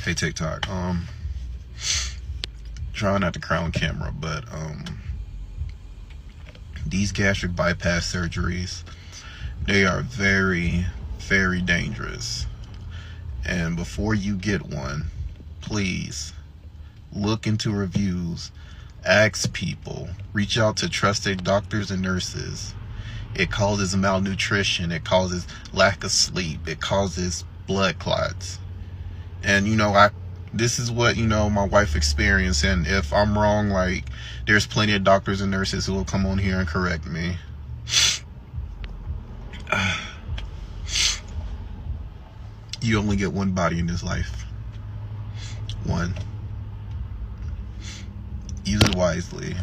Hey TikTok, trying not to crown camera, but these gastric bypass surgeries, they are very, very dangerous. And before you get one, please look into reviews, ask people, reach out to trusted doctors and nurses. It causes malnutrition, it causes lack of sleep, it causes blood clots. And this is what my wife experienced, and if I'm wrong, like, there's plenty of doctors and nurses who will come on here and correct me. You only get one body in this life. One. Use it wisely.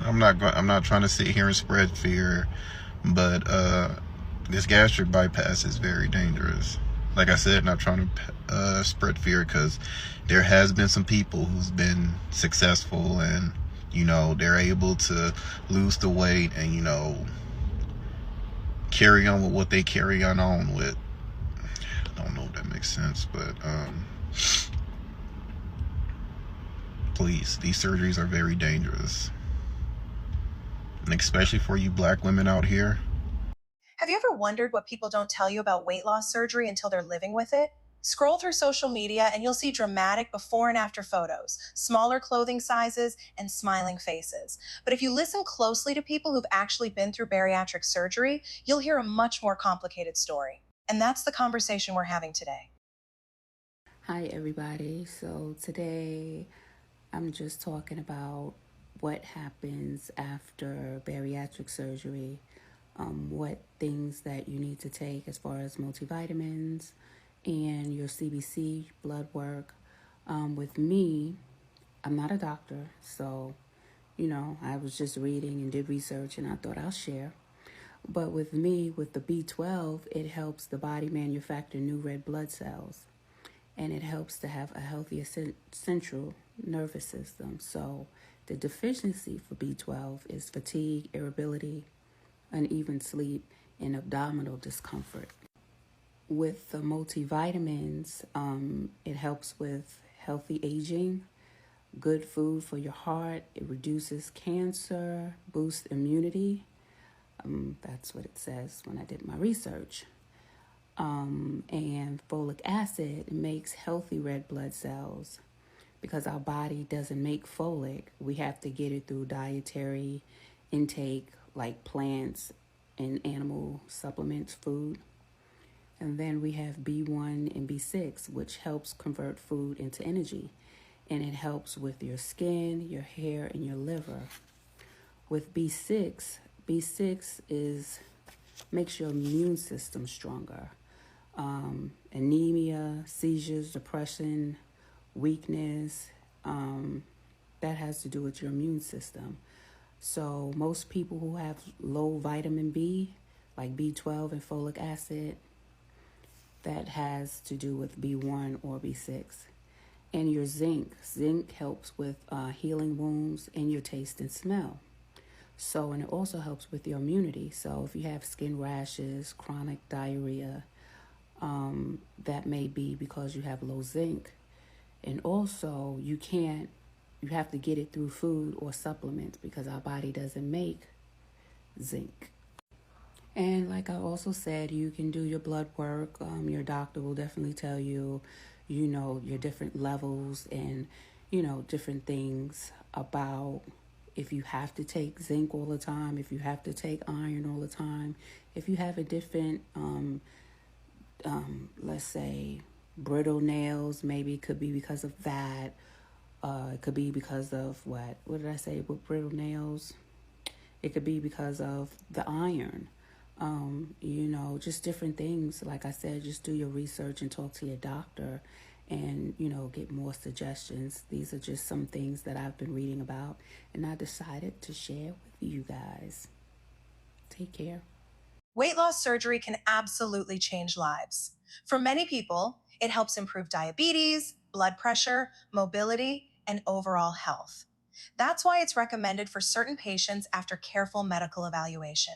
I'm not trying to sit here and spread fear, but this gastric bypass is very dangerous. Like I said, not trying to spread fear, because there has been some people who's been successful, and they're able to lose the weight and carry on with what they carry on with. I don't know if that makes sense, but please, these surgeries are very dangerous, and especially for you black women out here. Have you ever wondered what people don't tell you about weight loss surgery until they're living with it? Scroll through social media and you'll see dramatic before and after photos, smaller clothing sizes, and smiling faces. But if you listen closely to people who've actually been through bariatric surgery, you'll hear a much more complicated story. And that's the conversation we're having today. Hi, everybody. So today I'm just talking about what happens after bariatric surgery, what things that you need to take as far as multivitamins and your CBC blood work. With me, I'm not a doctor, so I was just reading and did research, and I thought I'll share. But with me, with the B12, it helps the body manufacture new red blood cells, and it helps to have a healthier central nervous system. So the deficiency for B12 is fatigue, irritability, uneven sleep, and abdominal discomfort. With the multivitamins, it helps with healthy aging, good food for your heart. It reduces cancer, boosts immunity. That's what it says when I did my research. And folic acid makes healthy red blood cells. Because our body doesn't make folic, we have to get it through dietary intake, like plants and animal supplements, food. And then we have B1 and B6, which helps convert food into energy. And it helps with your skin, your hair, and your liver. With B6 makes your immune system stronger. Anemia, seizures, depression, weakness, that has to do with your immune system. So most people who have low vitamin B, like B12 and folic acid, that has to do with B1 or B6. And your zinc helps with healing wounds and your taste and smell. So, and it also helps with your immunity. So if you have skin rashes, chronic diarrhea, that may be because you have low zinc. And also you have to get it through food or supplements, because our body doesn't make zinc. And like I also said, you can do your blood work. Your doctor will definitely tell you, your different levels and, different things about if you have to take zinc all the time, if you have to take iron all the time, if you have a different, let's say, brittle nails, maybe it could be because of that. It could be because of what did I say with brittle nails? It could be because of the iron. Just different things. Like I said, just do your research and talk to your doctor and, get more suggestions. These are just some things that I've been reading about, and I decided to share with you guys. Take care. Weight loss surgery can absolutely change lives. For many people, it helps improve diabetes, blood pressure, mobility, and overall health. That's why it's recommended for certain patients after careful medical evaluation.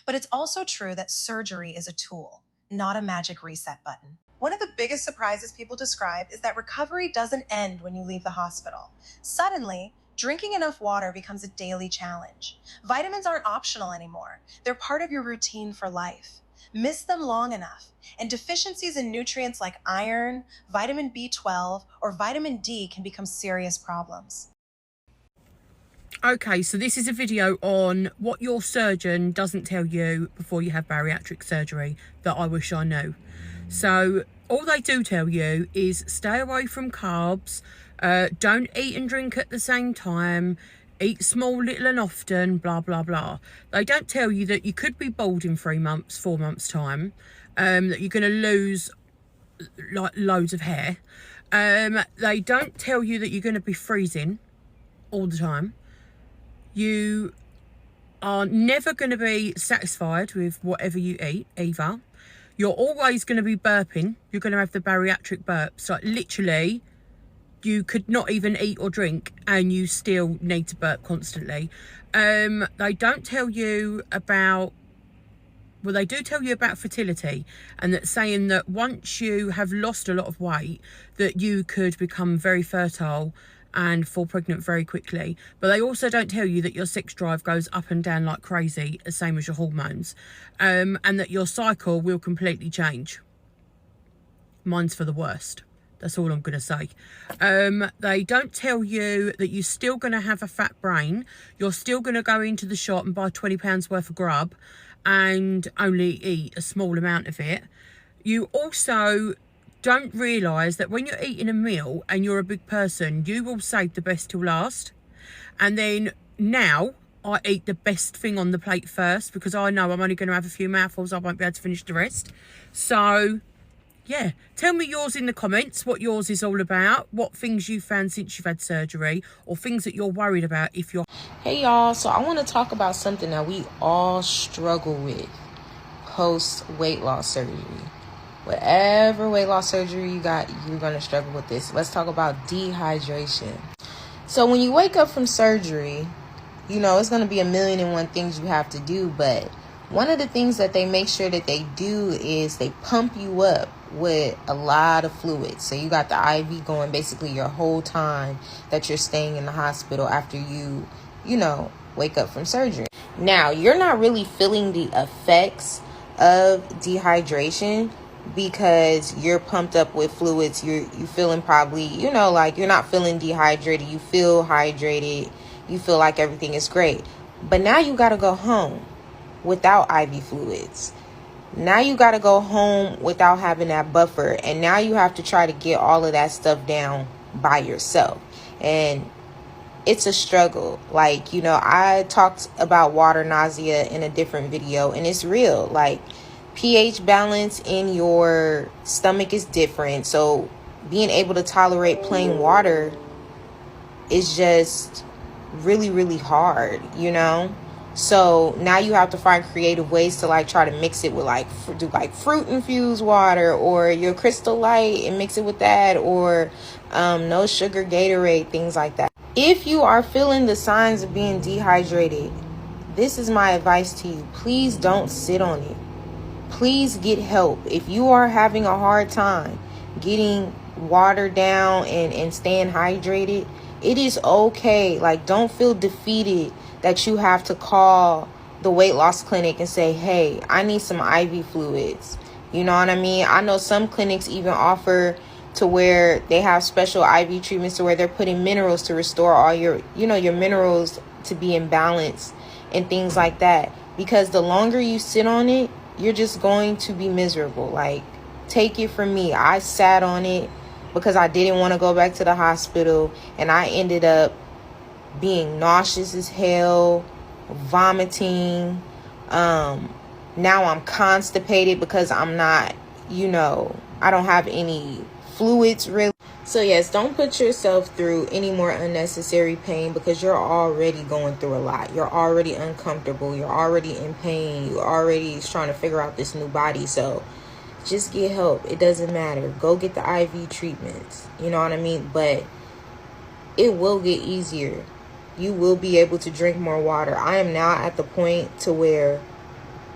But it's also true that surgery is a tool, not a magic reset button. One of the biggest surprises people describe is that recovery doesn't end when you leave the hospital. Suddenly, drinking enough water becomes a daily challenge. Vitamins aren't optional anymore. They're part of your routine for life. Miss them long enough, and deficiencies in nutrients like iron, vitamin B12, or vitamin D can become serious problems. Okay, so this is a video on what your surgeon doesn't tell you before you have bariatric surgery that I wish I knew. So all they do tell you is stay away from carbs, don't eat and drink at the same time, eat small, little and often, blah, blah, blah. They don't tell you that you could be bald in 3 months, 4 months time, that you're going to lose like loads of hair. They don't tell you that you're going to be freezing all the time. You are never going to be satisfied with whatever you eat either. You're always going to be burping. You're going to have the bariatric burps. Like literally, you could not even eat or drink and you still need to burp constantly. They don't tell you about, well, they do tell you about fertility, and that saying that once you have lost a lot of weight, that you could become very fertile and fall pregnant very quickly. But they also don't tell you that your sex drive goes up and down like crazy, the same as your hormones, and that your cycle will completely change. Mine's for the worst. That's all I'm going to say. They don't tell you that you're still going to have a fat brain. You're still going to go into the shop and buy £20 worth of grub and only eat a small amount of it. You also don't realise that when you're eating a meal and you're a big person, you will save the best till last. And then now I eat the best thing on the plate first, because I know I'm only going to have a few mouthfuls. I won't be able to finish the rest. So yeah, tell me yours in the comments, what yours is all about, what things you found since you've had surgery, or things that you're worried about if you're... Hey y'all, so I want to talk about something that we all struggle with post weight loss surgery. Whatever weight loss surgery you got, you're going to struggle with this. Let's talk about dehydration. So when you wake up from surgery, you know, it's going to be a million and one things you have to do. But one of the things that they make sure that they do is they pump you up with a lot of fluids. So you got the IV going basically your whole time that you're staying in the hospital after you know, wake up from surgery. Now, you're not really feeling the effects of dehydration because you're pumped up with fluids. You feeling probably, you know, like you're not feeling dehydrated. You feel hydrated. You feel like everything is great. But now you got to go home without IV fluids. Now you got to go home without having that buffer. And now you have to try to get all of that stuff down by yourself. And it's a struggle. Like, you know, I talked about water nausea in a different video, and it's real. Like, pH balance in your stomach is different. So being able to tolerate plain water is just really, really hard, you know? So now you have to find creative ways to like try to mix it with like do like fruit infused water or your Crystal Light and mix it with that, or no sugar Gatorade, things like that. If you are feeling the signs of being dehydrated, this is my advice to you. Please don't sit on it. Please get help. If you are having a hard time getting water down and staying hydrated, it is okay. Like, don't feel defeated that you have to call the weight loss clinic and say, hey, I need some IV fluids. You know what I mean? I know some clinics even offer to where they have special IV treatments to where they're putting minerals to restore all your, you know, your minerals to be in balance and things like that. Because the longer you sit on it, you're just going to be miserable. Like, take it from me. I sat on it because I didn't want to go back to the hospital, and I ended up being nauseous as hell, vomiting. Now I'm constipated because I'm not, you know, I don't have any fluids really. So yes, don't put yourself through any more unnecessary pain because you're already going through a lot. You're already uncomfortable. You're already in pain. You're already trying to figure out this new body. So just get help. It doesn't matter. Go get the IV treatments. You know what I mean? But it will get easier. You will be able to drink more water. I am now at the point to where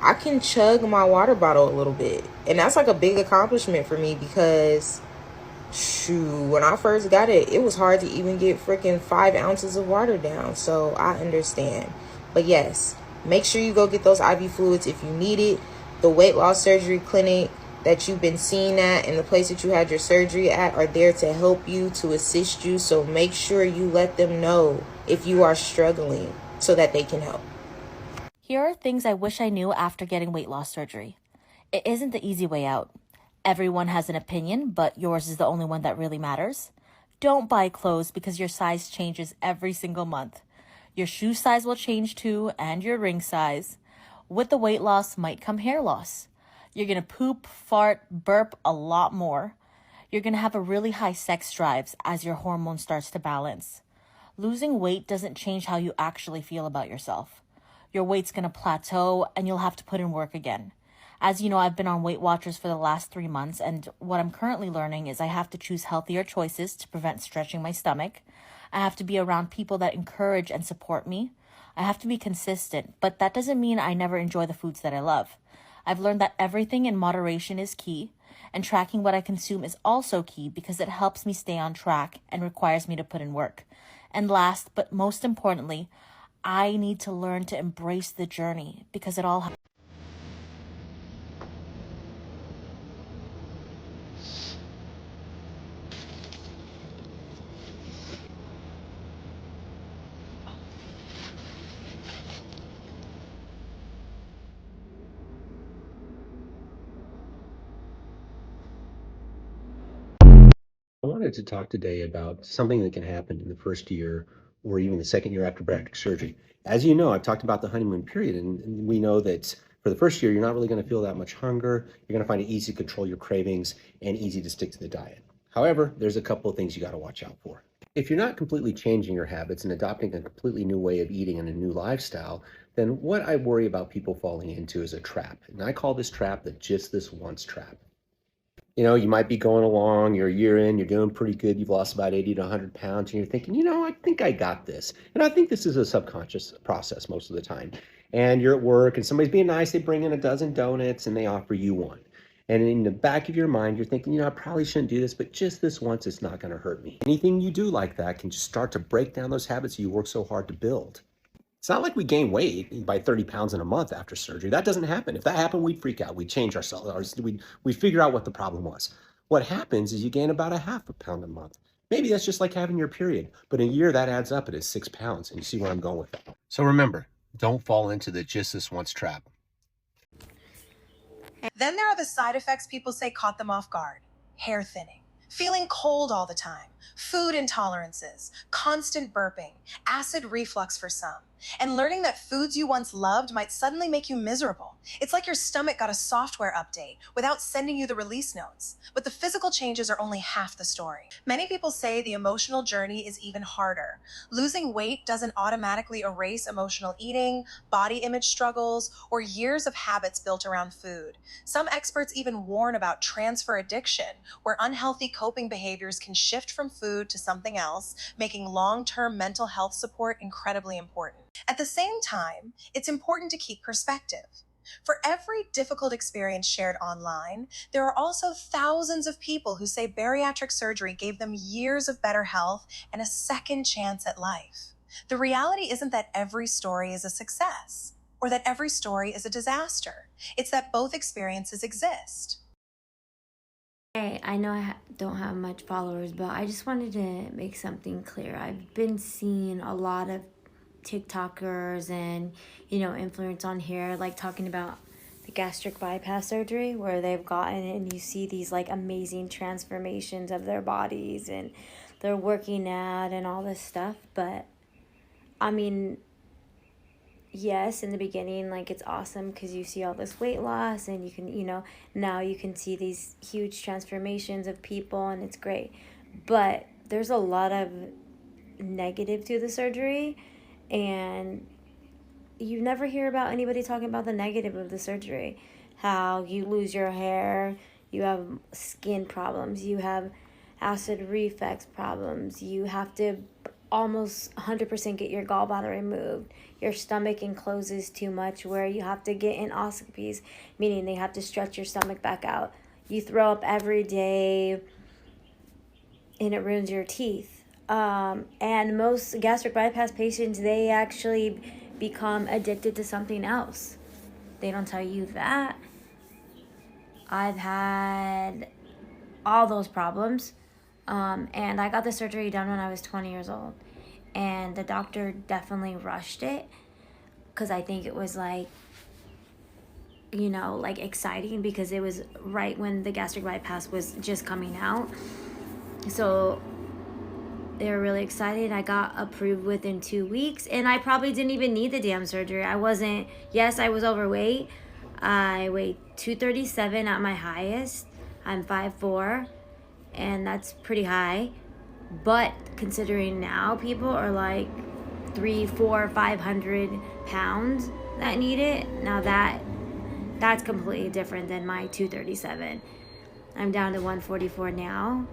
I can chug my water bottle a little bit. And that's like a big accomplishment for me because, shoot, when I first got it, it was hard to even get freaking 5 ounces of water down. So I understand. But yes, make sure you go get those IV fluids if you need it. The weight loss surgery clinic that you've been seen at and the place that you had your surgery at are there to help you, to assist you. So make sure you let them know if you are struggling so that they can help. Here are things I wish I knew after getting weight loss surgery. It isn't the easy way out. Everyone has an opinion, but yours is the only one that really matters. Don't buy clothes because your size changes every single month. Your shoe size will change too, and your ring size. With the weight loss might come hair loss. You're gonna poop, fart, burp a lot more. You're gonna have a really high sex drives as your hormone starts to balance. Losing weight doesn't change how you actually feel about yourself. Your weight's gonna plateau and you'll have to put in work again. As you know, I've been on Weight Watchers for the last 3 months, and what I'm currently learning is I have to choose healthier choices to prevent stretching my stomach. I have to be around people that encourage and support me. I have to be consistent, but that doesn't mean I never enjoy the foods that I love. I've learned that everything in moderation is key, and tracking what I consume is also key because it helps me stay on track and requires me to put in work. And last, but most importantly, I need to learn to embrace the journey because it all I wanted to talk today about something that can happen in the first year or even the second year after bariatric surgery. As you know, I've talked about the honeymoon period, and we know that for the first year, you're not really going to feel that much hunger. You're going to find it easy to control your cravings and easy to stick to the diet. However, there's a couple of things you got to watch out for. If you're not completely changing your habits and adopting a completely new way of eating and a new lifestyle, then what I worry about people falling into is a trap. And I call this trap the just this once trap. You know, you might be going along, you're a year in, you're doing pretty good, you've lost about 80 to 100 pounds, and you're thinking, you know, I think I got this. And I think this is a subconscious process most of the time. And you're at work, and somebody's being nice, they bring in a dozen donuts, and they offer you one. And in the back of your mind, you're thinking, you know, I probably shouldn't do this, but just this once, it's not going to hurt me. Anything you do like that can just start to break down those habits you work so hard to build. It's not like we gain weight by 30 pounds in a month after surgery. That doesn't happen. If that happened, we'd freak out. We'd change ourselves. We'd figure out what the problem was. What happens is you gain about a half a pound a month. Maybe that's just like having your period, but in a year that adds up. It is 6 pounds, and you see where I'm going with that. So remember, don't fall into the just this once trap. Then there are the side effects people say caught them off guard. Hair thinning, feeling cold all the time, food intolerances, constant burping, acid reflux for some, and learning that foods you once loved might suddenly make you miserable. It's like your stomach got a software update without sending you the release notes. But the physical changes are only half the story. Many people say the emotional journey is even harder. Losing weight doesn't automatically erase emotional eating, body image struggles, or years of habits built around food. Some experts even warn about transfer addiction, where unhealthy coping behaviors can shift from food to something else, making long-term mental health support incredibly important. At the same time, it's important to keep perspective. For every difficult experience shared online, there are also thousands of people who say bariatric surgery gave them years of better health and a second chance at life. The reality isn't that every story is a success or that every story is a disaster. It's that both experiences exist. Hey, I know I don't have much followers, but I just wanted to make something clear. I've been seeing a lot of TikTokers and, influence on here, like talking about the gastric bypass surgery where they've gotten it and you see these like amazing transformations of their bodies and they're working out and all this stuff. But I mean, yes, in the beginning, like it's awesome because you see all this weight loss and you can, now you can see these huge transformations of people and it's great. But there's a lot of negative to the surgery, and you never hear about anybody talking about the negative of the surgery. How you lose your hair, you have skin problems, you have acid reflux problems, you have to almost 100% get your gallbladder removed. Your stomach encloses too much where you have to get endoscopies, meaning they have to stretch your stomach back out. You throw up every day and it ruins your teeth. And most gastric bypass patients, they actually become addicted to something else. They don't tell you that. I've had all those problems. And I got the surgery done when I was 20 years old. And the doctor definitely rushed it because I think it was like, like exciting because it was right when the gastric bypass was just coming out. So they were really excited. I got approved within 2 weeks, and I probably didn't even need the damn surgery. I was overweight. I weighed 237 at my highest. I'm 5'4", and that's pretty high. But considering now people are like 300, 400, 500 pounds that need it, now that's completely different than my 237. I'm down to 144 now.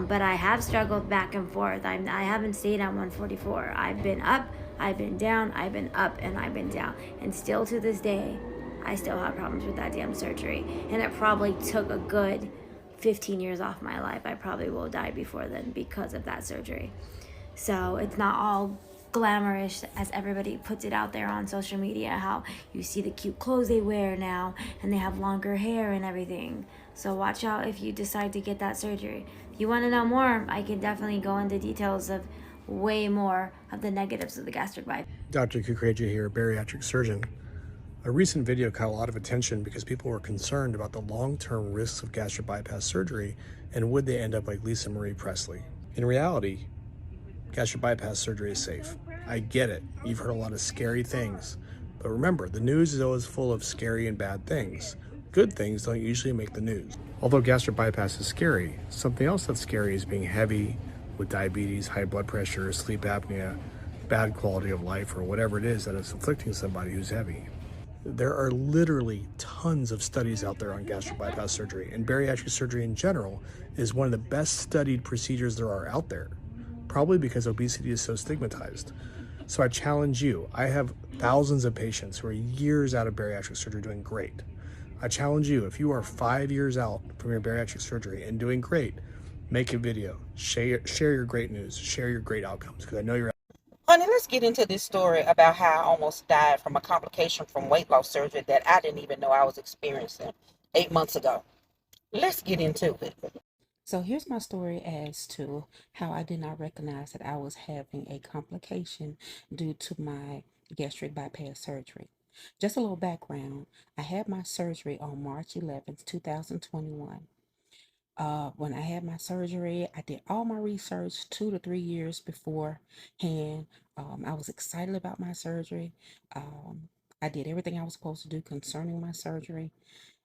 But I have struggled back and forth. I haven't stayed at 144. I've been up, I've been down, I've been up, and I've been down. And still to this day, I still have problems with that damn surgery. And it probably took a good 15 years off my life. I probably will die before then because of that surgery. So it's not all glamorous as everybody puts it out there on social media, how you see the cute clothes they wear now and they have longer hair and everything. So watch out if you decide to get that surgery. If you want to know more, I can definitely go into details of way more of the negatives of the gastric bypass. Dr. Kukreja here, bariatric surgeon. A recent video caught a lot of attention because people were concerned about the long-term risks of gastric bypass surgery and would they end up like Lisa Marie Presley. In reality, gastric bypass surgery is safe. I get it. You've heard a lot of scary things. But remember, the news is always full of scary and bad things. Good things don't usually make the news. Although gastric bypass is scary, something else that's scary is being heavy with diabetes, high blood pressure, sleep apnea, bad quality of life, or whatever it is that is afflicting somebody who's heavy. There are literally tons of studies out there on gastric bypass surgery, and bariatric surgery in general is one of the best studied procedures there are out there, probably because obesity is so stigmatized. So I challenge you. I have thousands of patients who are years out of bariatric surgery doing great. I challenge you, if you are 5 years out from your bariatric surgery and doing great, make a video, share your great news, share your great outcomes, because I know you're. Honey, let's get into this story about how I almost died from a complication from weight loss surgery that I didn't even know I was experiencing 8 months ago. Let's get into it. So here's my story as to how I did not recognize that I was having a complication due to my gastric bypass surgery. Just a little background. I had my surgery on March 11th, 2021. When I had my surgery, I did all my research 2 to 3 years beforehand. I was excited about my surgery. I did everything I was supposed to do concerning my surgery.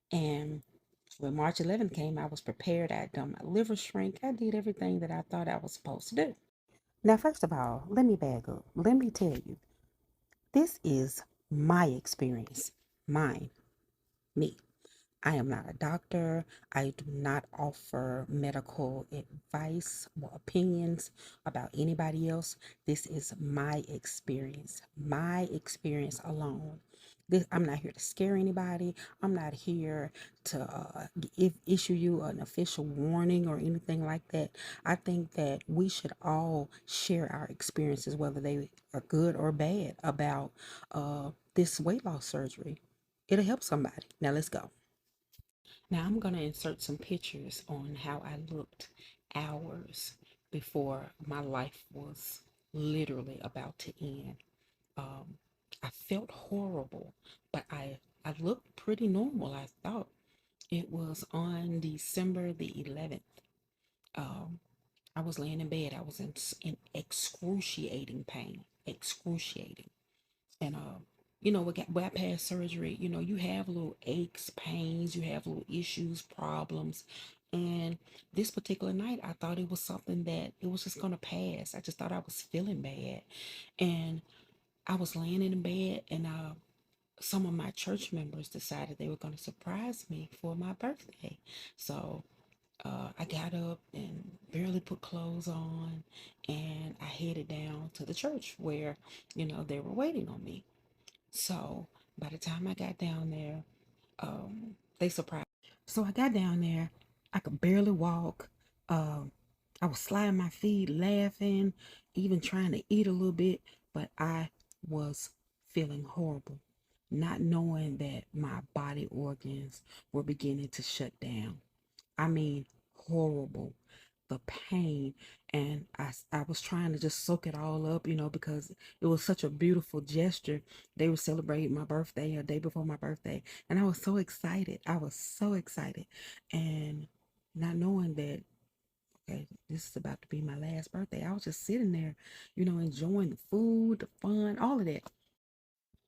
And when March 11th came, I was prepared. I had done my liver shrink. I did everything that I thought I was supposed to do. Now, first of all, let me back up. Let me tell you, this is my experience, mine, me. I am not a doctor. I do not offer medical advice or opinions about anybody else. This is my experience alone. I'm not here to scare anybody. I'm not here to issue you an official warning or anything like that. I think that we should all share our experiences, whether they are good or bad, about this weight loss surgery. It'll help somebody. Now let's go. Now I'm going to insert some pictures on how I looked hours before my life was literally about to end. I felt horrible, but I looked pretty normal. I thought it was on December the 11th. I was laying in bed. I was in excruciating pain, excruciating. And with bypass surgery, you have little aches, pains, you have little issues, problems. And this particular night, I thought it was something that it was just gonna pass. I just thought I was feeling bad. And I was laying in bed, and some of my church members decided they were gonna surprise me for my birthday. So I got up and barely put clothes on, and I headed down to the church where, they were waiting on me. So by the time I got down there, they surprised. So I got down there, I could barely walk. I was sliding my feet, laughing, even trying to eat a little bit, but I was feeling horrible, not knowing that my body organs were beginning to shut down. I mean, horrible. The pain. And I was trying to just soak it all up, because it was such a beautiful gesture. They were celebrating my birthday a day before my birthday. And I was so excited. I was so excited. And not knowing that, okay, this is about to be my last birthday. I was just sitting there, enjoying the food, the fun, all of that.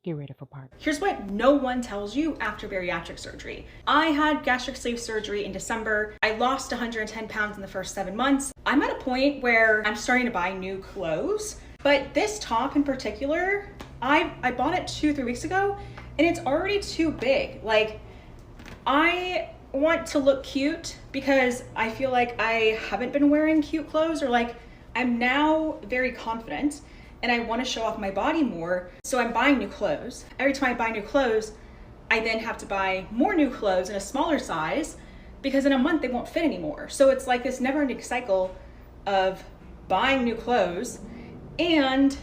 Get ready for part. Here's what no one tells you after bariatric surgery. I had gastric sleeve surgery in December. I lost 110 pounds in the first 7 months. I'm at a point where I'm starting to buy new clothes, but this top in particular, I bought it 2-3 weeks ago, and it's already too big. Like, I want to look cute because I feel like I haven't been wearing cute clothes, or like I'm now very confident and I want to show off my body more. So I'm buying new clothes. Every time I buy new clothes, I then have to buy more new clothes in a smaller size because in a month they won't fit anymore. So it's like this never-ending cycle of buying new clothes, and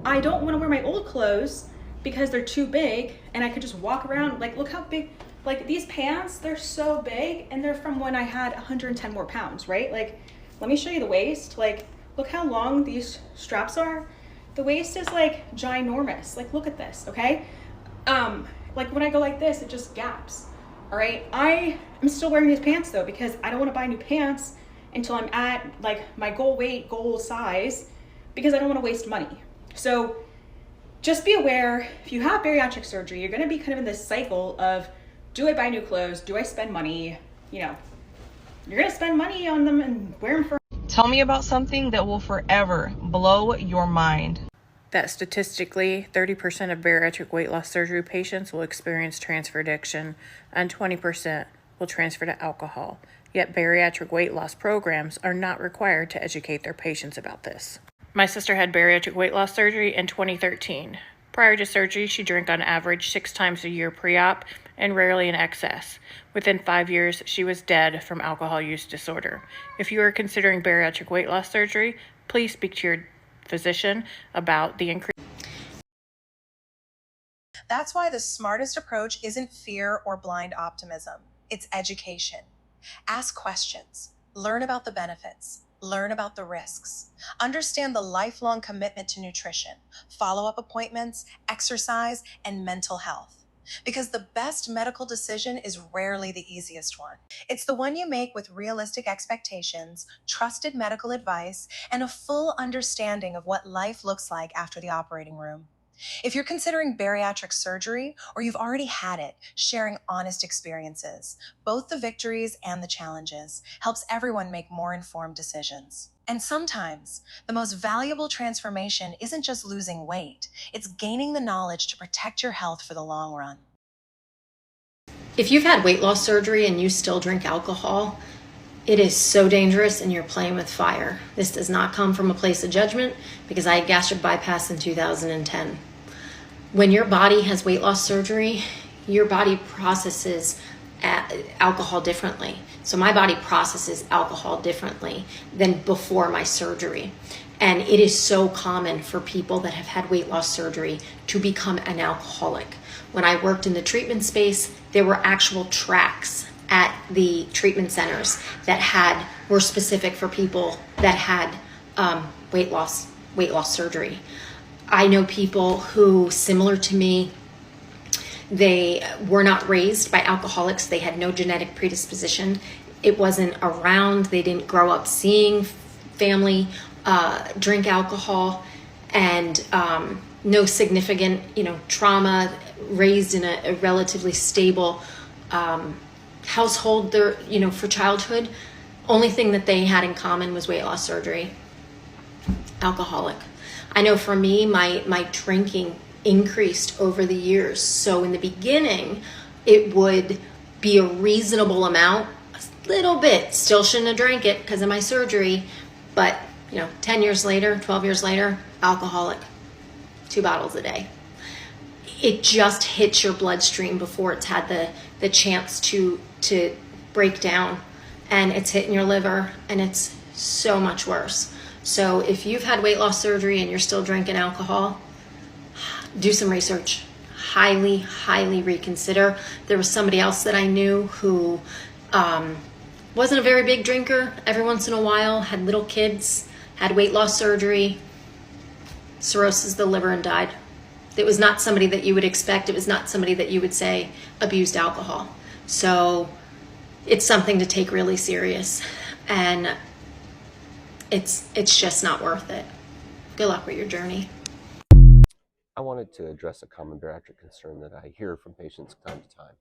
I don't want to wear my old clothes because they're too big and I could just walk around. Like, look how big, like these pants, they're so big, and they're from when I had 110 more pounds, right? Like, let me show you the waist. Like, look how long these straps are. The waist is like ginormous. Like, look at this, okay? Like when I go like this, it just gaps, all right? I am still wearing these pants though, because I don't want to buy new pants until I'm at like my goal weight, goal size, because I don't want to waste money. So just be aware, if you have bariatric surgery, you're going to be kind of in this cycle of, do I buy new clothes? Do I spend money? You're going to spend money on them and wear them for. Tell me about something that will forever blow your mind. That statistically, 30% of bariatric weight loss surgery patients will experience transfer addiction, and 20% will transfer to alcohol. Yet bariatric weight loss programs are not required to educate their patients about this. My sister had bariatric weight loss surgery in 2013. Prior to surgery, she drank on average 6 times a year pre-op and rarely in excess. Within 5 years, she was dead from alcohol use disorder. If you are considering bariatric weight loss surgery, please speak to your physician about the increase. That's why the smartest approach isn't fear or blind optimism. It's education. Ask questions. Learn about the benefits. Learn about the risks. Understand the lifelong commitment to nutrition, follow-up appointments, exercise, and mental health. Because the best medical decision is rarely the easiest one. It's the one you make with realistic expectations, trusted medical advice, and a full understanding of what life looks like after the operating room. If you're considering bariatric surgery or you've already had it, sharing honest experiences, both the victories and the challenges, helps everyone make more informed decisions. And sometimes, the most valuable transformation isn't just losing weight, it's gaining the knowledge to protect your health for the long run. If you've had weight loss surgery and you still drink alcohol, it is so dangerous and you're playing with fire. This does not come from a place of judgment because I had gastric bypass in 2010. When your body has weight loss surgery, your body processes alcohol differently. So my body processes alcohol differently than before my surgery. And it is so common for people that have had weight loss surgery to become an alcoholic. When I worked in the treatment space, there were actual tracks at the treatment centers that were specific for people that had weight loss surgery. I know people who, similar to me, they were not raised by alcoholics. They had no genetic predisposition. It wasn't around. They didn't grow up seeing family drink alcohol, and no significant, trauma, raised in a relatively stable household there, for childhood. Only thing that they had in common was weight loss surgery. Alcoholic. I know for me, my drinking increased over the years. So in the beginning, it would be a reasonable amount, little bit. Still shouldn't have drank it because of my surgery, but 10 years later, 12 years later, alcoholic, 2 bottles a day. It just hits your bloodstream before it's had the chance to break down, and it's hitting your liver, and it's so much worse. So if you've had weight loss surgery and you're still drinking alcohol, do some research. Highly, highly reconsider. There was somebody else that I knew who wasn't a very big drinker. Every once in a while, had little kids, had weight loss surgery, cirrhosis of the liver, and died. It was not somebody that you would expect. It was not somebody that you would say abused alcohol. So it's something to take really serious, and it's just not worth it. Good luck with your journey. I wanted to address a common bariatric concern that I hear from patients time to time.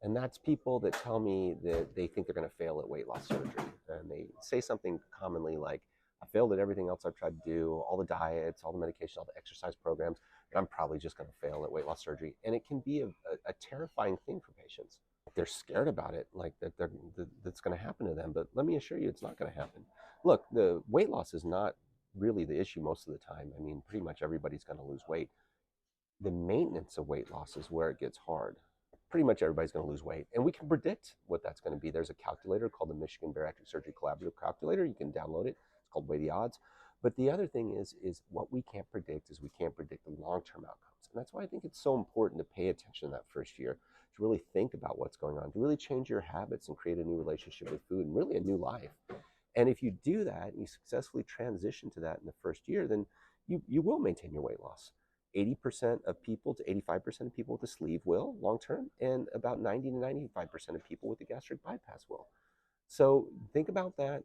And that's people that tell me that they think they're going to fail at weight loss surgery. And they say something commonly like, I failed at everything else I've tried to do, all the diets, all the medication, all the exercise programs, and I'm probably just going to fail at weight loss surgery. And it can be a terrifying thing for patients. They're scared about it, like that's going to happen to them. But let me assure you, it's not going to happen. Look, the weight loss is not really the issue most of the time. I mean, pretty much everybody's going to lose weight. The maintenance of weight loss is where it gets hard. Pretty much everybody's going to lose weight, and we can predict what that's going to be. There's a calculator called the Michigan Bariatric Surgery Collaborative Calculator. You can download it. It's called Weigh the Odds. But the other thing is what we can't predict is we can't predict the long-term outcomes. And that's why I think it's so important to pay attention that first year, to really think about what's going on, to really change your habits and create a new relationship with food and really a new life. And if you do that and you successfully transition to that in the first year, then you will maintain your weight loss. 80% of people to 85% of people with a sleeve will long-term, and about 90 to 95% of people with a gastric bypass will. So think about that.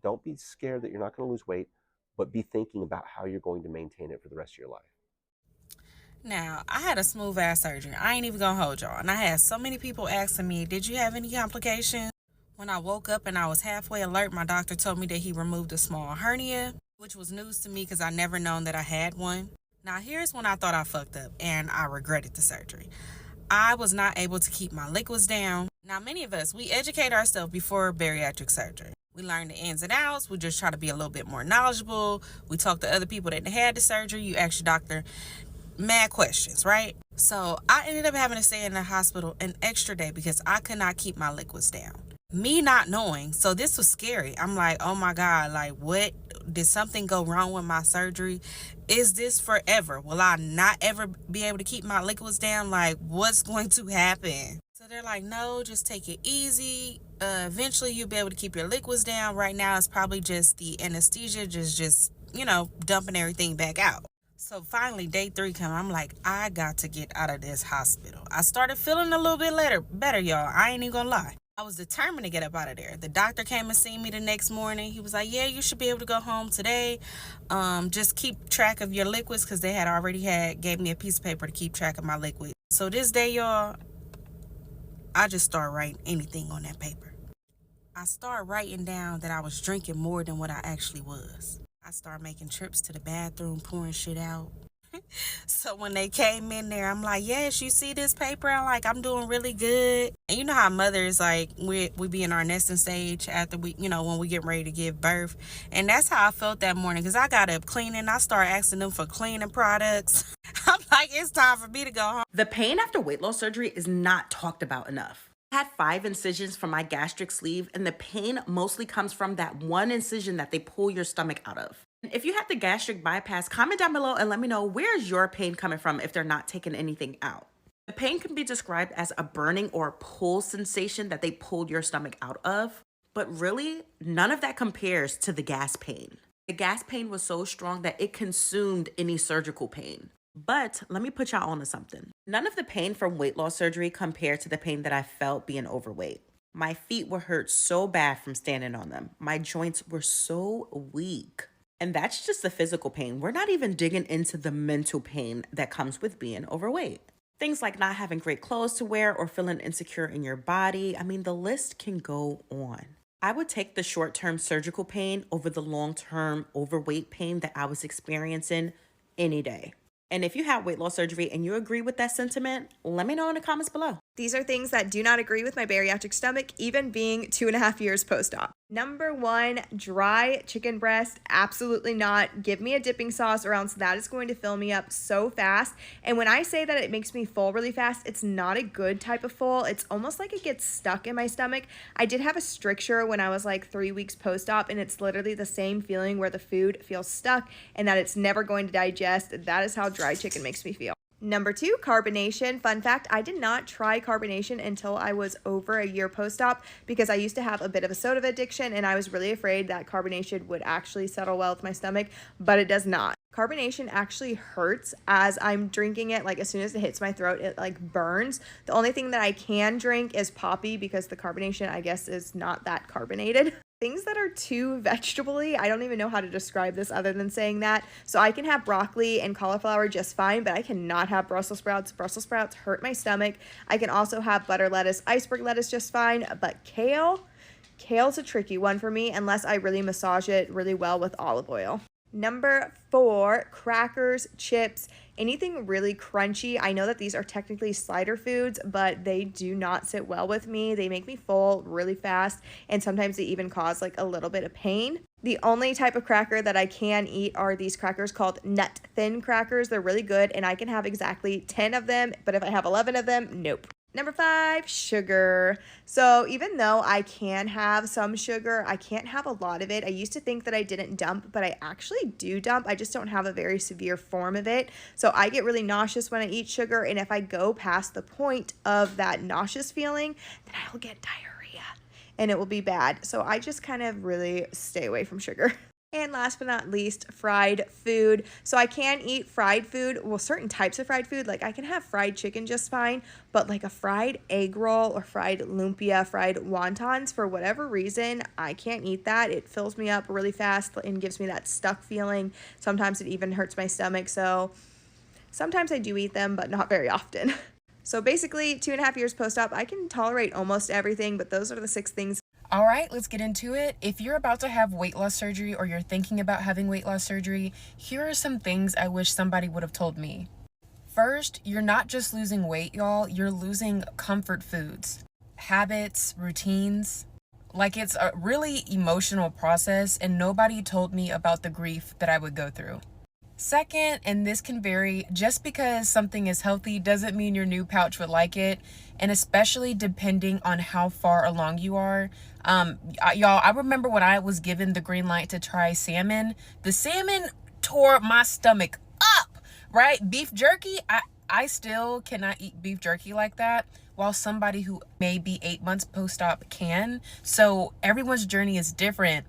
Don't be scared that you're not going to lose weight, but be thinking about how you're going to maintain it for the rest of your life. Now, I had a smooth ass surgery. I ain't even gonna hold y'all. And I had so many people asking me, did you have any complications? When I woke up and I was halfway alert, my doctor told me that he removed a small hernia, which was news to me because I never known that I had one. Now, here's when I thought I fucked up and I regretted the surgery. I was not able to keep my liquids down. Now, many of us, we educate ourselves before bariatric surgery. We learn the ins and outs. We just try to be a little bit more knowledgeable. We talk to other people that had the surgery. You ask your doctor mad questions, right? So I ended up having to stay in the hospital an extra day because I could not keep my liquids down. Me not knowing, so this was scary. I'm like, oh my God, like what? Did something go wrong with my surgery? Is this forever? Will I not ever be able to keep my liquids down? Like, what's going to happen? So they're like, no, just take it easy. Eventually you'll be able to keep your liquids down. Right now it's probably just the anesthesia, just dumping everything back out. So finally, day 3 come. I'm like, I got to get out of this hospital. I started feeling a little bit better, y'all. I ain't even gonna lie. I was determined to get up out of there. The doctor came and seen me the next morning. He was like, yeah, you should be able to go home today. Just keep track of your liquids, because they had already gave me a piece of paper to keep track of my liquids. So this day, y'all, I just start writing anything on that paper. I start writing down that I was drinking more than what I actually was. I started making trips to the bathroom, pouring shit out. So when they came in there, I'm like, yes, you see this paper? I'm doing really good. And you know how mothers, we be in our nesting stage after we, when we get ready to give birth. And that's how I felt that morning, because I got up cleaning. I started asking them for cleaning products. I'm like, it's time for me to go home. The pain after weight loss surgery is not talked about enough. I had 5 incisions from my gastric sleeve, and the pain mostly comes from that one incision that they pull your stomach out of. If you have the gastric bypass, comment down below and let me know where's your pain coming from if they're not taking anything out. The pain can be described as a burning or pull sensation that they pulled your stomach out of, but really none of that compares to the gas pain. The gas pain was so strong that it consumed any surgical pain. But let me put y'all onto something. None of the pain from weight loss surgery compared to the pain that I felt being overweight. My feet were hurt so bad from standing on them. My joints were so weak. And that's just the physical pain. We're not even digging into the mental pain that comes with being overweight. Things like not having great clothes to wear or feeling insecure in your body. I mean, the list can go on. I would take the short-term surgical pain over the long-term overweight pain that I was experiencing any day. And if you had weight loss surgery and you agree with that sentiment, let me know in the comments below. These are things that do not agree with my bariatric stomach, even being 2.5 years post-op. Number 1, dry chicken breast. Absolutely not. Give me a dipping sauce or else that is going to fill me up so fast. And when I say that it makes me full really fast, it's not a good type of full. It's almost like it gets stuck in my stomach. I did have a stricture when I was like 3 weeks post-op, and it's literally the same feeling where the food feels stuck and that it's never going to digest. That is how dry chicken makes me feel. Number 2, carbonation. Fun fact, I did not try carbonation until I was over a year post-op because I used to have a bit of a soda addiction and I was really afraid that carbonation would actually settle well with my stomach, but it does not. Carbonation actually hurts as I'm drinking it. Like as soon as it hits my throat, it like burns. The only thing that I can drink is Poppy because the carbonation, I guess, is not that carbonated. Things that are too vegetable-y, I don't even know how to describe this other than saying that. So I can have broccoli and cauliflower just fine, but I cannot have Brussels sprouts. Brussels sprouts hurt my stomach. I can also have butter lettuce, iceberg lettuce just fine, but kale's a tricky one for me unless I really massage it really well with olive oil. Number 4, crackers, chips, anything really crunchy. I know that these are technically slider foods, but they do not sit well with me. They make me full really fast, and sometimes they even cause like a little bit of pain. The only type of cracker that I can eat are these crackers called nut thin crackers. They're really good, and I can have exactly 10 of them, but if I have 11 of them, nope. Number 5, sugar. So even though I can have some sugar, I can't have a lot of it. I used to think that I didn't dump, but I actually do dump. I just don't have a very severe form of it. So I get really nauseous when I eat sugar, and if I go past the point of that nauseous feeling, then I'll get diarrhea and it will be bad. So I just kind of really stay away from sugar. And last but not least, fried food. So I can eat fried food, well, certain types of fried food, like I can have fried chicken just fine, but like a fried egg roll or fried lumpia, fried wontons, for whatever reason, I can't eat that. It fills me up really fast and gives me that stuck feeling. Sometimes it even hurts my stomach. So sometimes I do eat them, but not very often. So basically, 2.5 years post-op, I can tolerate almost everything, but those are the 6 things. All right, let's get into it. If you're about to have weight loss surgery or you're thinking about having weight loss surgery, here are some things I wish somebody would have told me. First, you're not just losing weight, y'all. You're losing comfort foods, habits, routines. Like, it's a really emotional process, and nobody told me about the grief that I would go through. Second, and this can vary, just because something is healthy doesn't mean your new pouch would like it, and especially depending on how far along you are. Y'all, I remember when I was given the green light to try salmon, the salmon tore my stomach up, right? Beef jerky, I still cannot eat beef jerky like that, while somebody who may be 8 months post-op can. So everyone's journey is different,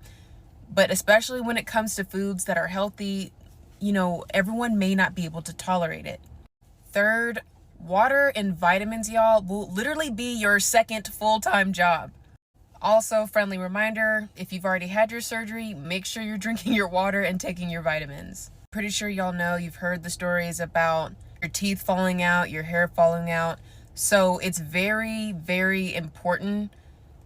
but especially when it comes to foods that are healthy, you know, everyone may not be able to tolerate it. Third, water and vitamins, y'all, will literally be your second full-time job. Also, friendly reminder, if you've already had your surgery, make sure you're drinking your water and taking your vitamins. Pretty sure y'all know, you've heard the stories about your teeth falling out, your hair falling out. So it's very, very important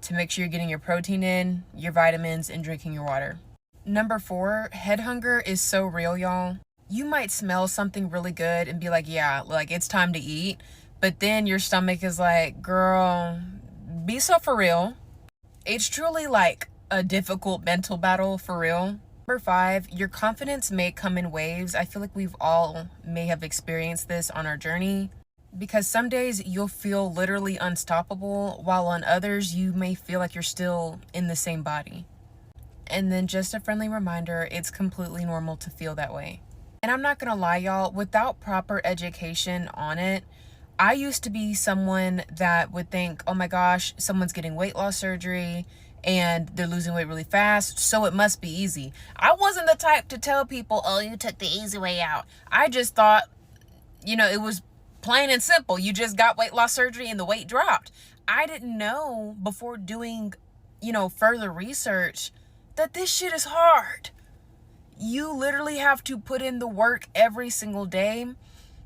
to make sure you're getting your protein in, your vitamins, and drinking your water. Number 4, head hunger is so real, y'all. You might smell something really good and be like, yeah, like it's time to eat. But then your stomach is like, girl, be so for real. It's truly like a difficult mental battle, for real. Number 5, your confidence may come in waves. I feel like we've all may have experienced this on our journey. Because some days you'll feel literally unstoppable, while on others you may feel like you're still in the same body. And then just a friendly reminder, it's completely normal to feel that way. And I'm not gonna lie, y'all, without proper education on it, I used to be someone that would think, oh my gosh, someone's getting weight loss surgery and they're losing weight really fast, so it must be easy. I wasn't the type to tell people, oh, you took the easy way out. I just thought, you know, it was plain and simple. You just got weight loss surgery and the weight dropped. I didn't know before doing, you know, further research that this shit is hard. You literally have to put in the work every single day.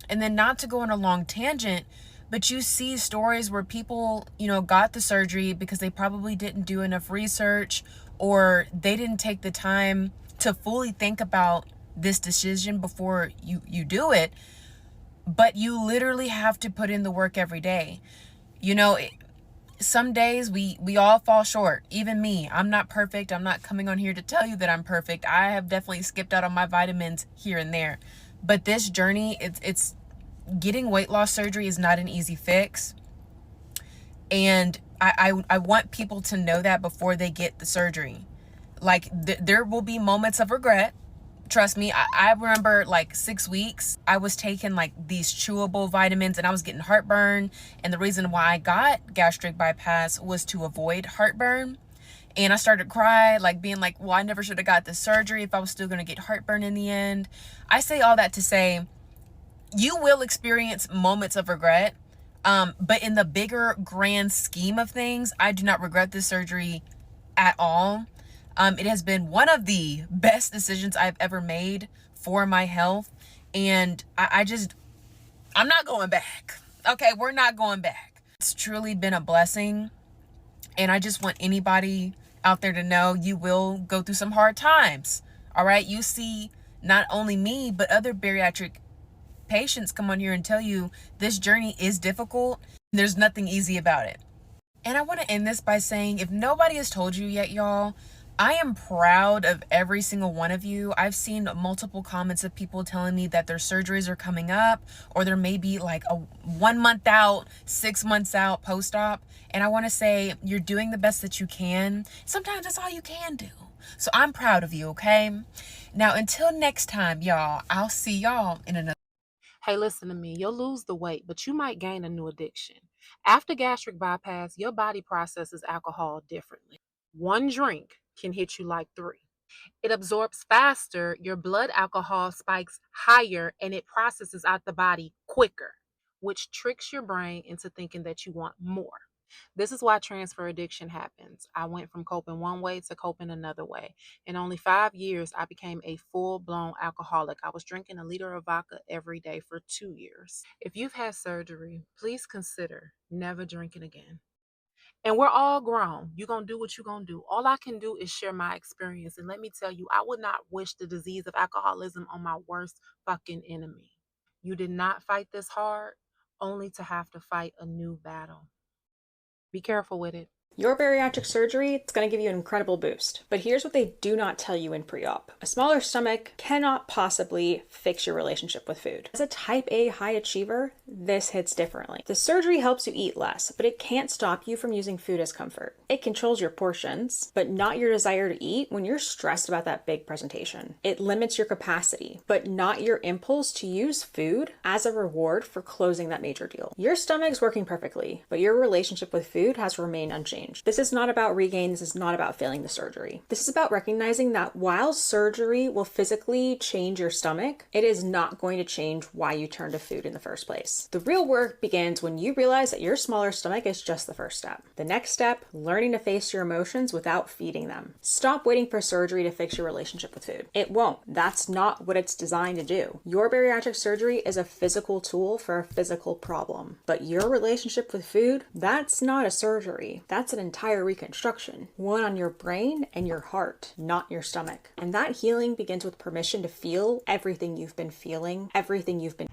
And then, not to go on a long tangent, but you see stories where people, you know, got the surgery because they probably didn't do enough research, or they didn't take the time to fully think about this decision before you do it. But you literally have to put in the work every day. You know, some days we all fall short. Even me. I'm not perfect. I'm not coming on here to tell you that I'm perfect. I have definitely skipped out on my vitamins here and there. But this journey, it's getting weight loss surgery is not an easy fix. And I want people to know that before they get the surgery. Like, there will be moments of regret. Trust me, I remember like 6 weeks, I was taking like these chewable vitamins and I was getting heartburn. And the reason why I got gastric bypass was to avoid heartburn. And I started to cry, like being like, well, I never should have got this surgery if I was still going to get heartburn in the end. I say all that to say, you will experience moments of regret. But in the bigger grand scheme of things, I do not regret this surgery at all. It has been one of the best decisions I've ever made for my health. And I'm not going back. Okay, we're not going back. It's truly been a blessing. And I just want anybody out there to know you will go through some hard times. All right, you see not only me, but other bariatric patients come on here and tell you this journey is difficult. There's nothing easy about it. And I want to end this by saying, if nobody has told you yet, y'all, I am proud of every single one of you. I've seen multiple comments of people telling me that their surgeries are coming up, or there may be like a 1 month out, 6 months out post-op. And I want to say you're doing the best that you can. Sometimes that's all you can do. So I'm proud of you, okay? Now, until next time, y'all, I'll see y'all in another. Hey, listen to me. You'll lose the weight, but you might gain a new addiction. After gastric bypass, your body processes alcohol differently. One drink can hit you like 3. It absorbs faster, your blood alcohol spikes higher, and it processes out the body quicker, which tricks your brain into thinking that you want more. This is why transfer addiction happens. I went from coping one way to coping another way. In only 5 years, I became a full-blown alcoholic. I was drinking a liter of vodka every day for 2 years. If you've had surgery, please consider never drinking again. And we're all grown. You're going to do what you're going to do. All I can do is share my experience. And let me tell you, I would not wish the disease of alcoholism on my worst fucking enemy. You did not fight this hard, only to have to fight a new battle. Be careful with it. Your bariatric surgery, it's going to give you an incredible boost. But here's what they do not tell you in pre-op. A smaller stomach cannot possibly fix your relationship with food. As a type A high achiever, this hits differently. The surgery helps you eat less, but it can't stop you from using food as comfort. It controls your portions, but not your desire to eat when you're stressed about that big presentation. It limits your capacity, but not your impulse to use food as a reward for closing that major deal. Your stomach's working perfectly, but your relationship with food has remained unchanged. This is not about regain. This is not about failing the surgery. This is about recognizing that while surgery will physically change your stomach, it is not going to change why you turn to food in the first place. The real work begins when you realize that your smaller stomach is just the first step. The next step, learning to face your emotions without feeding them. Stop waiting for surgery to fix your relationship with food. It won't. That's not what it's designed to do. Your bariatric surgery is a physical tool for a physical problem. But your relationship with food, that's not a surgery. That's an entire reconstruction. One on your brain and your heart, not your stomach. And that healing begins with permission to feel everything you've been feeling, everything you've been.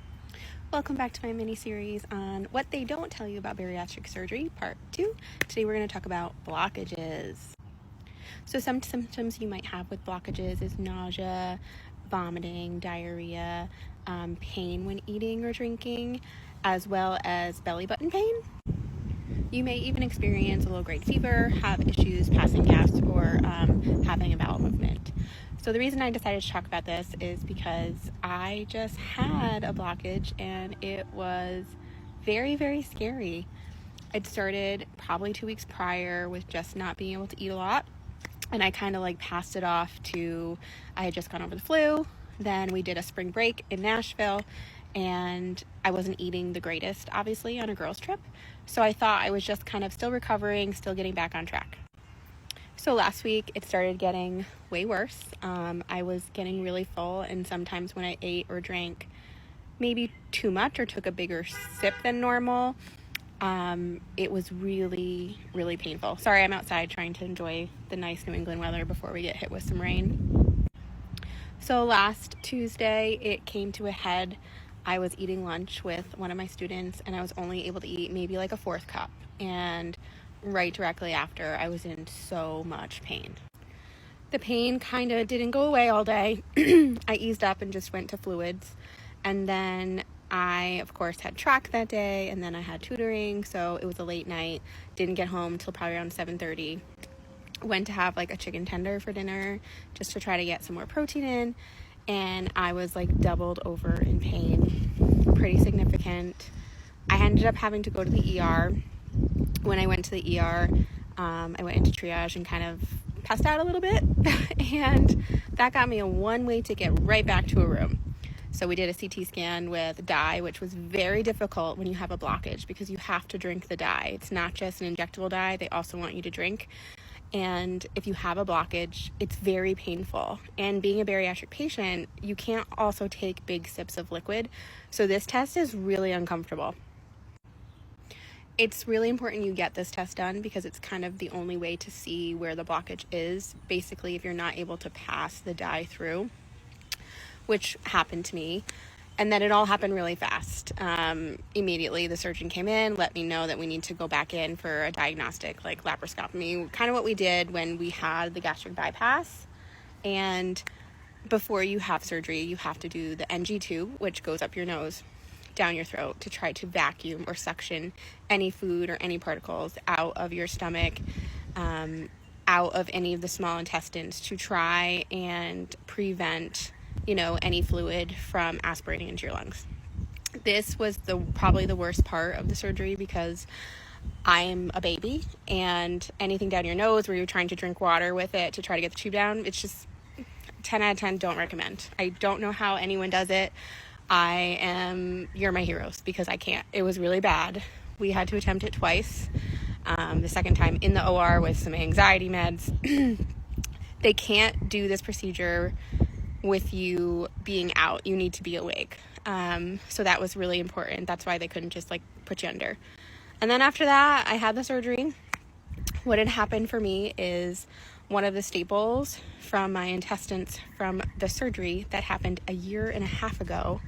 Welcome back to my mini-series on what they don't tell you about bariatric surgery, part 2. Today we're going to talk about blockages. So some symptoms you might have with blockages is nausea, vomiting, diarrhea, pain when eating or drinking, as well as belly button pain. You may even experience a low-grade fever, have issues passing gas, or having a bowel movement. So the reason I decided to talk about this is because I just had a blockage and it was very, very scary. It started probably 2 weeks prior with just not being able to eat a lot. And I kind of like passed it off to, I had just gone over the flu. Then we did a spring break in Nashville and I wasn't eating the greatest, obviously, on a girls' trip. So I thought I was just kind of still recovering, still getting back on track. So last week it started getting way worse. I was getting really full, and sometimes when I ate or drank maybe too much or took a bigger sip than normal, it was really, really painful. Sorry, I'm outside trying to enjoy the nice New England weather before we get hit with some rain. So last Tuesday it came to a head. I was eating lunch with one of my students, and I was only able to eat maybe like a fourth cup. And right directly after, I was in so much pain. The pain kind of didn't go away all day. I eased up and just went to fluids. And then I, of course, had track that day, and then I had tutoring, so it was a late night. Didn't get home till probably around 7:30. Went to have like a chicken tender for dinner just to try to get some more protein in, and I was like doubled over in pain, pretty significant. I ended up having to go to the ER. When I went to the ER, I went into triage and kind of passed out a little bit, and that got me a one-way ticket right back to a room. So we did a CT scan with dye, which was very difficult when you have a blockage because you have to drink the dye. It's not just an injectable dye, they also want you to drink. And if you have a blockage, it's very painful. And being a bariatric patient, you can't also take big sips of liquid. So this test is really uncomfortable. It's really important you get this test done because it's kind of the only way to see where the blockage is. Basically, if you're not able to pass the dye through, which happened to me. And then it all happened really fast. Immediately, the surgeon came in, let me know that we need to go back in for a diagnostic, like laparoscopy, kind of what we did when we had the gastric bypass. And before you have surgery, you have to do the NG tube, which goes up your nose, down your throat, to try to vacuum or suction any food or any particles out of your stomach, out of any of the small intestines, to try and prevent any fluid from aspirating into your lungs. This was probably the worst part of the surgery because I'm a baby, and anything down your nose where you're trying to drink water with it to try to get the tube down, it's just 10 out of 10, don't recommend. I don't know how anyone does it. You're my heroes because I can't. It was really bad. We had to attempt it twice. The second time in the OR with some anxiety meds. They can't do this procedure with you being out. You need to be awake. So that was really important. That's why they couldn't just put you under. And then after that, I had the surgery. What had happened for me is one of the staples from my intestines from the surgery that happened a year and a half ago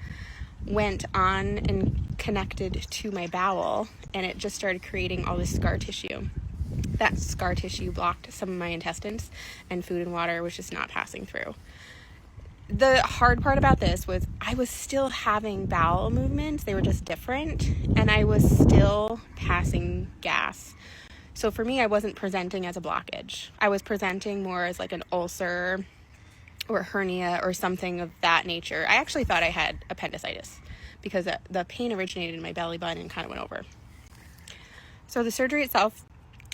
went on and connected to my bowel, and it just started creating all this scar tissue. That scar tissue blocked some of my intestines, and food and water was just not passing through. The hard part about this was I was still having bowel movements. They were just different, and I was still passing gas. So for me, I wasn't presenting as a blockage. I was presenting more as like an ulcer or a hernia or something of that nature. I actually thought I had appendicitis because the pain originated in my belly button and kind of went over. So the surgery itself,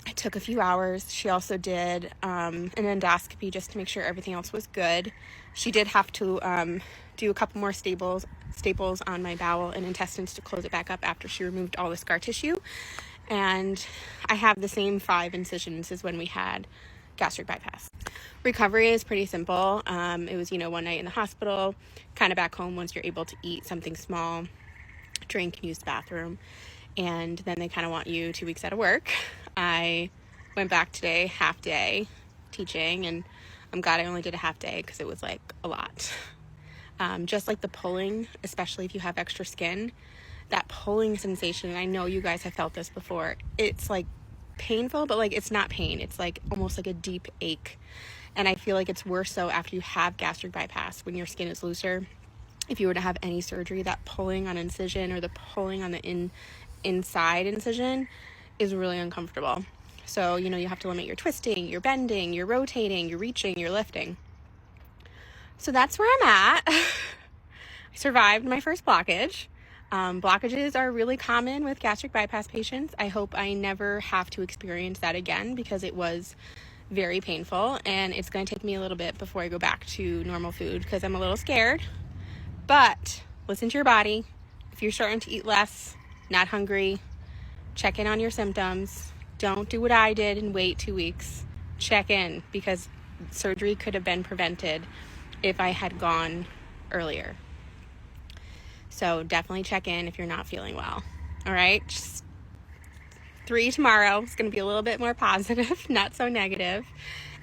it took a few hours. She also did an endoscopy just to make sure everything else was good. She did have to do a couple more staples on my bowel and intestines to close it back up after she removed all the scar tissue. And I have the same 5 incisions as when we had gastric bypass. Recovery is pretty simple. It was, one night in the hospital, kind of back home once you're able to eat something small, drink, and use the bathroom. And then they kind of want you 2 weeks out of work. I went back today, half day teaching, and I'm glad I only did a half day because it was a lot. Just like the pulling, especially if you have extra skin, that pulling sensation, and I know you guys have felt this before, it's painful, but it's not pain. It's almost like a deep ache. And I feel like it's worse so after you have gastric bypass when your skin is looser. If you were to have any surgery, that pulling on incision or the pulling on the inside incision is really uncomfortable. So, you have to limit your twisting, your bending, your rotating, your reaching, your lifting. So that's where I'm at. I survived my first blockage. Blockages are really common with gastric bypass patients. I hope I never have to experience that again because it was very painful, and it's going to take me a little bit before I go back to normal food because I'm a little scared. But listen to your body. If you're starting to eat less, not hungry, check in on your symptoms. Don't do what I did and wait 2 weeks. Check in because surgery could have been prevented if I had gone earlier. So definitely check in if you're not feeling well. All right, just 3 tomorrow. It's going to be a little bit more positive, not so negative.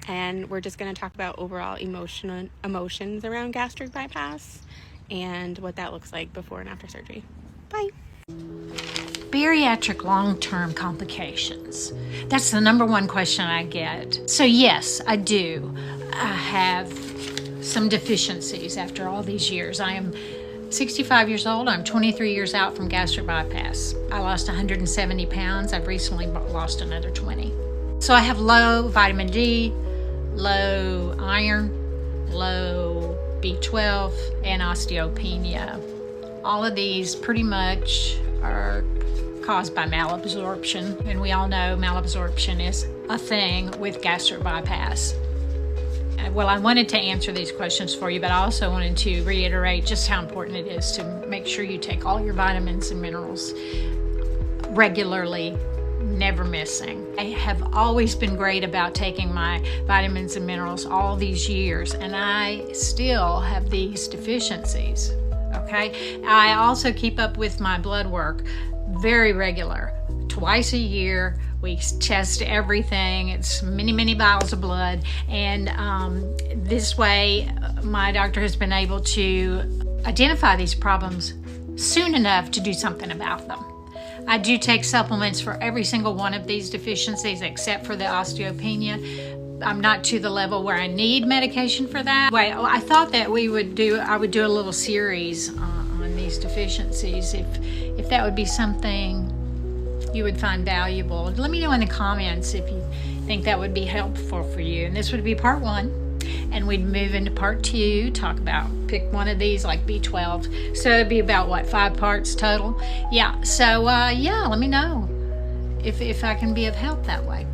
And we're just going to talk about overall emotions around gastric bypass and what that looks like before and after surgery. Bye. Bariatric long-term complications. That's the number one question I get. So yes, I do. I have some deficiencies after all these years. I am 65 years old. I'm 23 years out from gastric bypass. I lost 170 pounds. I've recently lost another 20. So I have low vitamin D, low iron, low B12, and osteopenia. All of these pretty much are caused by malabsorption, and we all know malabsorption is a thing with gastric bypass. Well, I wanted to answer these questions for you, but I also wanted to reiterate just how important it is to make sure you take all your vitamins and minerals regularly, never missing. I have always been great about taking my vitamins and minerals all these years, and I still have these deficiencies, okay? I also keep up with my blood work very regular, twice a year. We test everything. It's many vials of blood, and this way my doctor has been able to identify these problems soon enough to do something about them. I do take supplements for every single one of these deficiencies except for the osteopenia. I'm not to the level where I need medication for that. Well, I thought that I would do a little series on these deficiencies if that would be something you would find valuable. Let me know in the comments if you think that would be helpful for you. And this would be part 1, and we'd move into part 2, pick one of these like B12. So it'd be about what, 5 parts total? Yeah, so yeah, let me know if I can be of help that way.